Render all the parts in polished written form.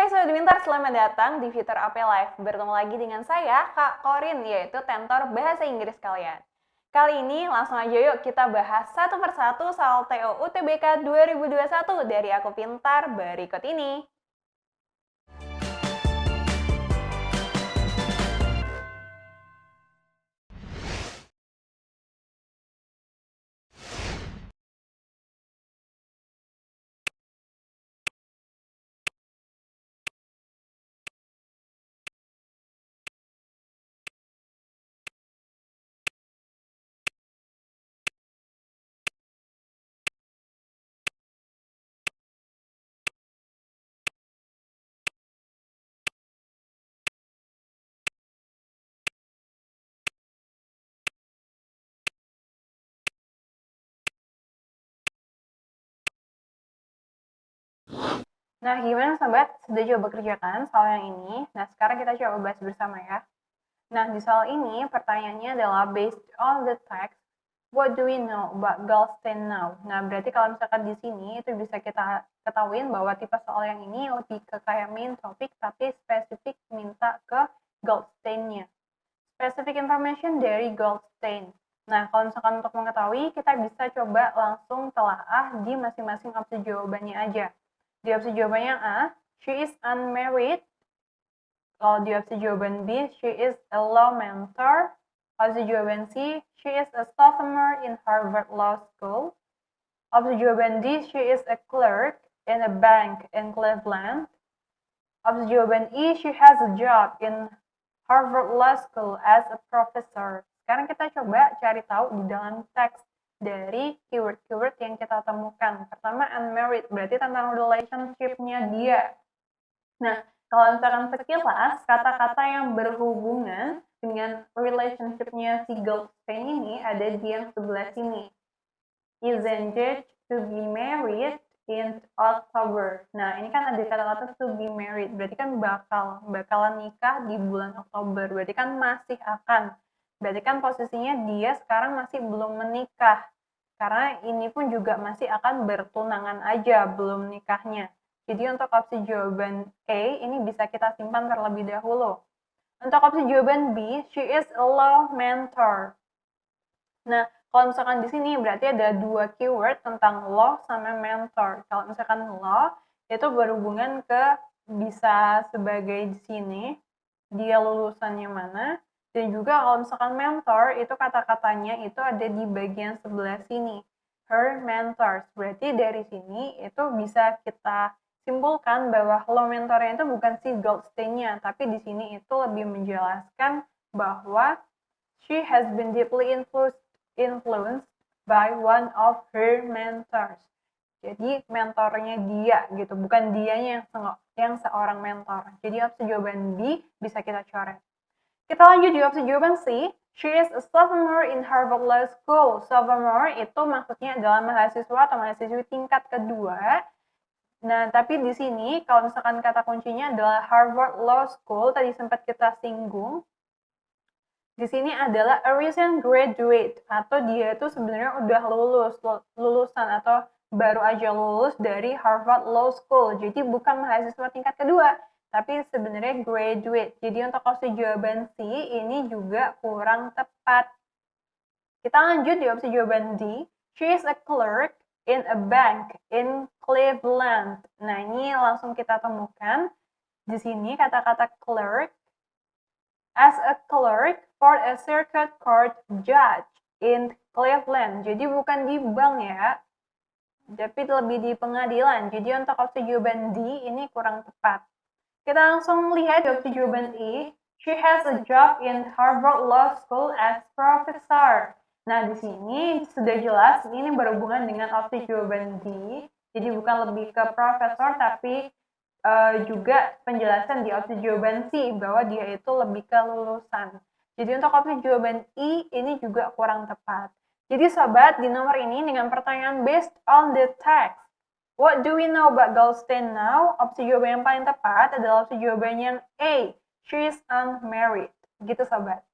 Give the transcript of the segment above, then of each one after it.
Hai Sobat Pintar, selamat datang di Future AP Live. Bertemu lagi dengan saya, Kak Korin, yaitu tentor bahasa Inggris kalian. Kali ini langsung aja yuk kita bahas satu persatu soal TO UTBK 2021 dari Aku Pintar berikut ini. Nah, gimana sobat? Sudah coba kerjakan soal yang ini? Nah, sekarang kita coba bahas bersama ya. Nah, di soal ini pertanyaannya adalah based on the text, what do we know about Goldstein now? Nah, berarti kalau misalkan di sini itu bisa kita ketahuin bahwa tipe soal yang ini lebih ke kayak main topik tapi spesifik minta ke Goldstein-nya. Specific information dari Goldstein. Nah, kalau misalkan untuk mengetahui, kita bisa coba langsung telaah di masing-masing opsi jawabannya aja. Di opsi jawabannya A, she is unmarried. Kalau di opsi jawaban B, she is a law mentor. Opsi jawaban C, she is a sophomore in Harvard Law School. Opsi jawaban D, she is a clerk in a bank in Cleveland. Opsi jawaban E, she has a job in Harvard Law School as a professor. Sekarang kita coba cari tahu di dalam teks dari keyword-keyword yang kita temukan. Pertama, unmarried, berarti tentang relationship-nya dia. Nah, kalau misalkan sekilas, kata-kata yang berhubungan dengan relationship-nya si Goldstein ini ada di yang sebelah sini. Is engaged to be married in October. Nah, ini kan ada kata-kata to be married, berarti kan bakalan nikah di bulan Oktober, berarti kan masih akan. Berarti kan posisinya dia sekarang masih belum menikah. Karena ini pun juga masih akan bertunangan aja, belum nikahnya. Jadi untuk opsi jawaban A ini bisa kita simpan terlebih dahulu. Untuk opsi jawaban B, she is a law mentor. Nah, kalau misalkan di sini berarti ada dua keyword tentang law sama mentor. Kalau misalkan law itu berhubungan ke bisa sebagai di sini dia lulusannya mana, dan juga kalau misalkan mentor itu kata-katanya itu ada di bagian sebelah sini. Her mentors. Berarti dari sini itu bisa kita simpulkan bahwa law mentornya itu bukan si Goldstein-nya, tapi di sini itu lebih menjelaskan bahwa she has been deeply influenced by one of her mentors. Jadi mentornya dia gitu, bukan dianya yang seorang mentor. Jadi opsi jawaban B bisa kita coret. Kita lanjut di opsi jawaban C. She is a sophomore in Harvard Law School. Sophomore itu maksudnya adalah mahasiswa atau mahasiswi tingkat kedua. Nah, tapi di sini kalau misalkan kata kuncinya adalah Harvard Law School, tadi sempat kita singgung. Di sini adalah a recent graduate atau dia itu sebenarnya udah lulusan atau baru aja lulus dari Harvard Law School. Jadi bukan mahasiswa tingkat kedua, tapi sebenarnya graduate. Jadi untuk opsi jawaban C ini juga kurang tepat. Kita lanjut di opsi jawaban D. She is a clerk in a bank in Cleveland. Nah, ini langsung kita temukan. Di sini kata-kata clerk as a clerk for a circuit court judge in Cleveland. Jadi bukan di bank ya, tapi lebih di pengadilan. Jadi untuk opsi jawaban D ini kurang tepat. Kita langsung lihat di opsi jawaban E. She has a job in Harvard Law School as professor. Nah, di sini sudah jelas ini berhubungan dengan opsi jawaban D. Jadi bukan lebih ke profesor, tapi juga penjelasan di opsi jawaban C bahwa dia itu lebih ke lulusan. Jadi untuk opsi jawaban I ini juga kurang tepat. Jadi sobat, di nomor ini dengan pertanyaan based on the text, what do we know about Goldstein now? Opsi jawaban yang paling tepat adalah opsi jawabannya A, she is unmarried. Gitu sobat.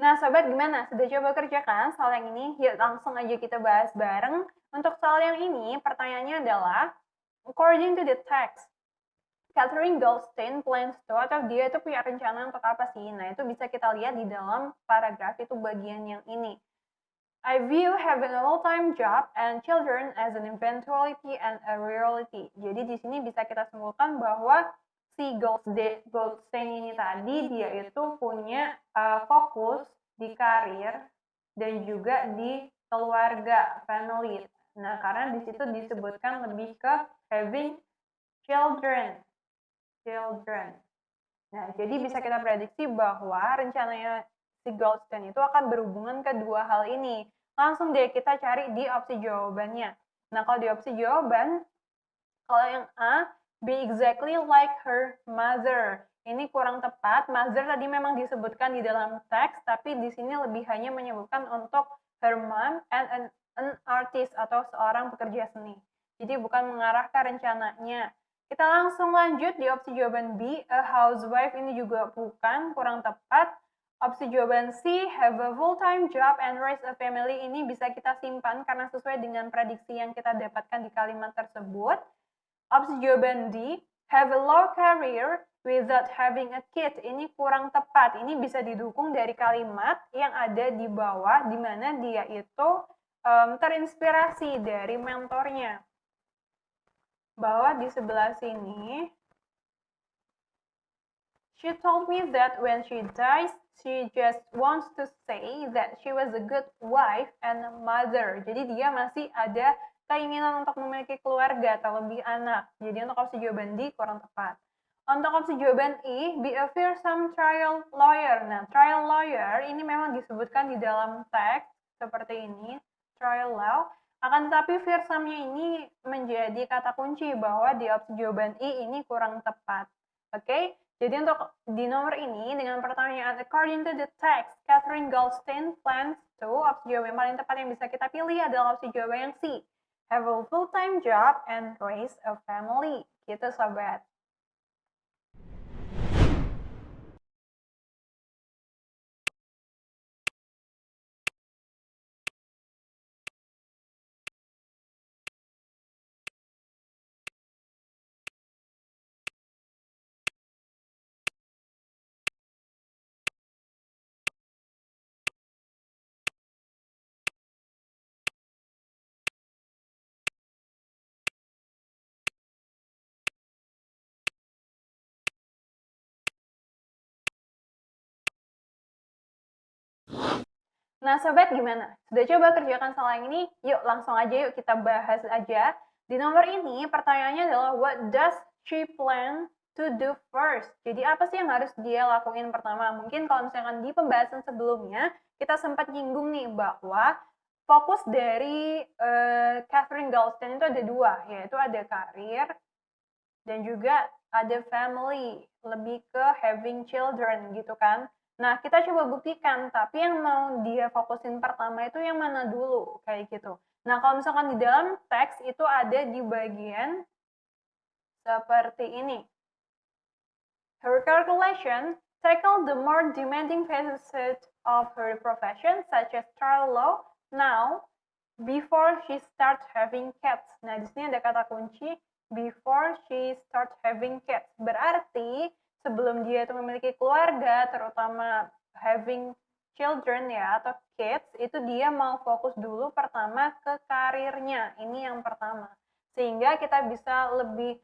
Nah, sobat gimana? Sudah coba kerjakan soal yang ini? Yuk langsung aja kita bahas bareng. Untuk soal yang ini, pertanyaannya adalah, according to the text, Catherine Goldstein plans to, atau dia itu punya rencana untuk apa sih? Nah, itu bisa kita lihat di dalam paragraf itu bagian yang ini. I view having a full-time job and children as an eventuality and a reality. Jadi di sini bisa kita simpulkan bahwa si Goldstein ini tadi dia itu punya fokus di karir dan juga di keluarga, family. Nah, karena di situ disebutkan lebih ke having children. Nah, jadi bisa kita prediksi bahwa rencananya si Goldstein itu akan berhubungan ke dua hal ini. Langsung deh kita cari di opsi jawabannya. Nah, kalau di opsi jawaban, kalau yang A, be exactly like her mother. Ini kurang tepat. Mother tadi memang disebutkan di dalam teks, tapi di sini lebih hanya menyebutkan untuk her mom and an artist atau seorang pekerja seni. Jadi bukan mengarah ke rencananya. Kita langsung lanjut di opsi jawaban B, a housewife ini juga bukan, kurang tepat. Opsi jawaban C, have a full-time job and raise a family ini bisa kita simpan karena sesuai dengan prediksi yang kita dapatkan di kalimat tersebut. Opsi jawaban D, have a law career without having a kid. Ini kurang tepat. Ini bisa didukung dari kalimat yang ada di bawah, di mana dia itu terinspirasi dari mentornya. Bahwa di sebelah sini, she told me that when she dies, she just wants to say that she was a good wife and a mother. Jadi dia masih ada keinginan untuk memiliki keluarga atau lebih anak. Jadi untuk opsi jawaban D kurang tepat. Untuk opsi jawaban E, be a fearsome trial lawyer. Nah, trial lawyer ini memang disebutkan di dalam teks seperti ini, trial law. Akan tetapi fearsome-nya ini menjadi kata kunci bahwa di opsi jawaban E ini kurang tepat. Oke, jadi untuk di nomor ini dengan pertanyaan according to the text, Catherine Goldstein plans to, opsi jawaban yang paling tepat yang bisa kita pilih adalah opsi jawaban yang C, have a full-time job and raise a family. Gitu sobat. Nah, sobat gimana? Sudah coba kerjakan soal yang ini? Yuk, langsung aja yuk kita bahas aja. Di nomor ini, pertanyaannya adalah what does she plan to do first? Jadi apa sih yang harus dia lakuin pertama? Mungkin kalau misalkan di pembahasan sebelumnya, kita sempat nyinggung nih bahwa fokus dari Catherine Goldstein itu ada dua, yaitu ada karir dan juga ada family, lebih ke having children gitu kan. Nah, kita coba buktikan, tapi yang mau dia fokusin pertama itu yang mana dulu, kayak gitu. Nah, kalau misalkan di dalam teks itu ada di bagian seperti ini. Her calculation tackle the more demanding facets of her profession, such as trial law, now, before she starts having cats. Nah, di sini ada kata kunci, before she start having kids. Berarti sebelum dia itu memiliki keluarga, terutama having children ya atau kids, itu dia mau fokus dulu pertama ke karirnya. Ini yang pertama. Sehingga kita bisa lebih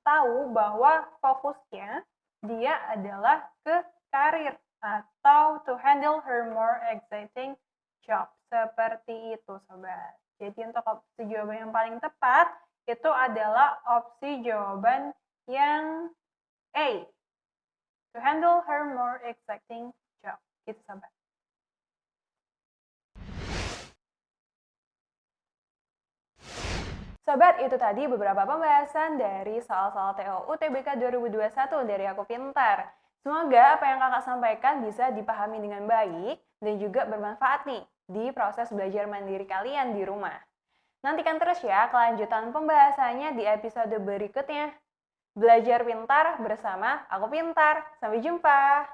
tahu bahwa fokusnya dia adalah ke karir atau to handle her more exciting job. Seperti itu, sobat. Jadi untuk opsi jawaban yang paling tepat itu adalah opsi jawaban yang A. To handle her more exciting job. Gitu, sobat. Sobat, itu tadi beberapa pembahasan dari soal-soal TO UTBK 2021 dari Aku Pintar. Semoga apa yang kakak sampaikan bisa dipahami dengan baik dan juga bermanfaat nih di proses belajar mandiri kalian di rumah. Nantikan terus ya kelanjutan pembahasannya di episode berikutnya. Belajar pintar bersama Aku Pintar. Sampai jumpa!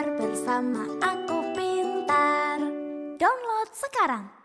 Pintar bersama Aku Pintar. Download sekarang.